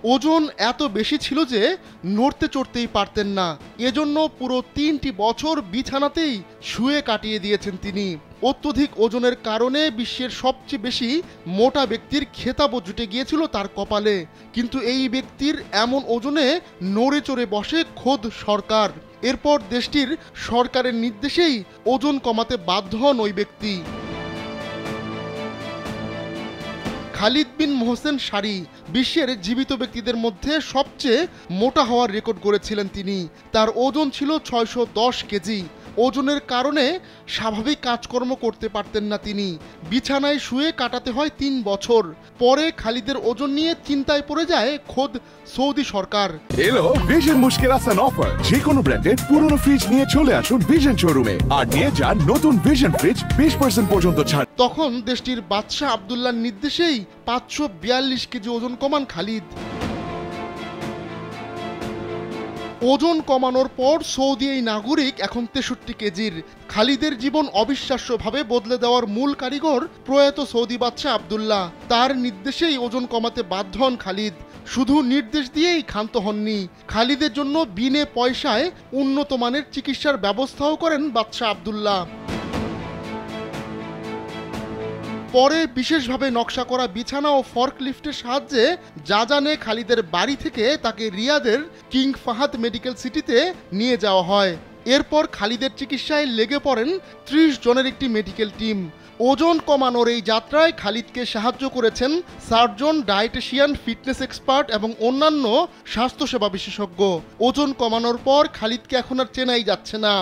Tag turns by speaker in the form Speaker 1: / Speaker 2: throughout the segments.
Speaker 1: ওজন এত বেশি ছিল যে নড়তে চড়তেই পারতেন না। এজন্য পুরো 3টি বছর বিছানাতেই শুয়ে কাটিয়ে দিয়েছেন তিনি। অত্যধিক ওজনের কারণে বিশ্বের সবচেয়ে বেশি মোটা ব্যক্তির খেতাবও জুটে গিয়েছিল তার কপালে। কিন্তু এই ব্যক্তির এমন ওজনে নড়ে চড়ে বসে খোদ সরকার। এরপর দেশটির সরকারের নির্দেশেই ওজন কমাতে বাধ্য হন ওই ব্যক্তি। খালিদ বিন মোহসেন সারি বিশ্বের জীবিত ব্যক্তিদের মধ্যে সবচেয়ে মোটা হওয়ার রেকর্ড গড়েছিলেন তিনি। তার ওজন ছিল 610 কেজি। ওজনের কারণে স্বাভাবিক কাজকর্ম করতে পারতেন না তিনি। বিছানায় শুয়ে কাটাতে হয় 3 বছর। পরে খালিদের ওজন নিয়ে চিন্তায় পড়ে যায় খোদ সৌদি সরকার।
Speaker 2: এলো ভিশন মুশকিল আসান অফার। যে কোনো ব্র্যান্ডের পুরনো ফ্রিজ নিয়ে চলে আসুন ভিশন শোরুমে আর নিয়ে যান নতুন ভিশন ফ্রিজ 20% পর্যন্ত ছাড়।
Speaker 1: তখন দেশটির বাদশাহ আব্দুল্লাহর নির্দেশেই 542 কেজি ওজন কমান খালিদ। ওজন কমানোর পর সৌদি এই নাগরিক এখন 63 কেজির। খালিদের জীবন অবিশ্বাস্যভাবে বদলে দেওয়ার মূল কারিগর প্রয়াত সৌদি বাদশাহ আব্দুল্লাহ। তার নির্দেশেই ওজন কমাতে বাধ্য হন খালিদ। শুধু নির্দেশ দিয়েই ক্ষান্ত হননি, খালিদের জন্য বিনে পয়সায় উন্নত মানের চিকিৎসার ব্যবস্থাও করেন বাদশাহ আব্দুল্লাহ। পরে বিশেষভাবে নকশা করা বিছানা ও ফর্কলিফটের সাহায্যে জাজানে খালিদের বাড়ি থেকে তাকে রিয়াদের কিং ফাহাদ মেডিকেল সিটিতে নিয়ে যাওয়া হয়। এরপর খালিদের চিকিৎসায় লেগে পড়েন 30 জনের একটি মেডিকেল টিম। ওজন কমানোর এই যাত্রায় খালিদকে সাহায্য করেছেন সার্জন, ডায়েটিশিয়ান, ফিটনেস এক্সপার্ট এবং অন্যান্য স্বাস্থ্যসেবা বিশেষজ্ঞ। ওজন কমানোর পর খালিদকে এখন আর চেনাই যাচ্ছে না।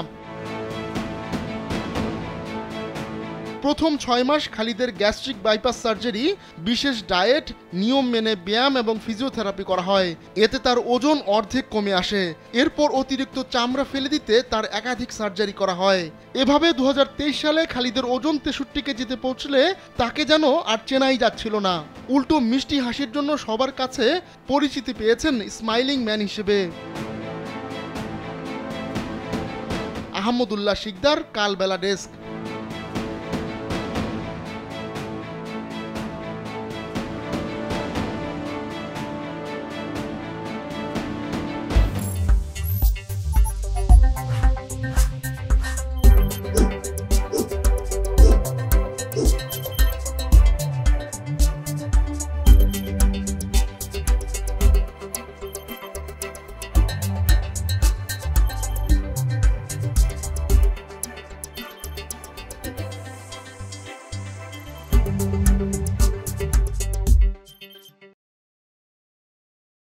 Speaker 1: প্রথম 6 মাস খালিদের গ্যাস্ট্রিক বাইপাস সার্জারি, বিশেষ ডায়েট, নিয়ম মেনে ব্যায়াম এবং ফিজিওথেরাপি করা হয়। এতে তার ওজন অর্ধেক কমে আসে। এরপর অতিরিক্ত চামড়া ফেলে দিতে তার একাধিক সার্জারি করা হয়। এভাবে 2023 সালে খালিদের ওজন 63 কেজিতে পৌঁছলে তাকে যেন আর চেনাই যাচ্ছিল না। উল্টো মিষ্টি হাসির জন্য সবার কাছে পরিচিতি পেয়েছেন স্মাইলিং ম্যান হিসেবে। আহমদুল্লাহ শিকদার, কালবেলা ডেস্ক।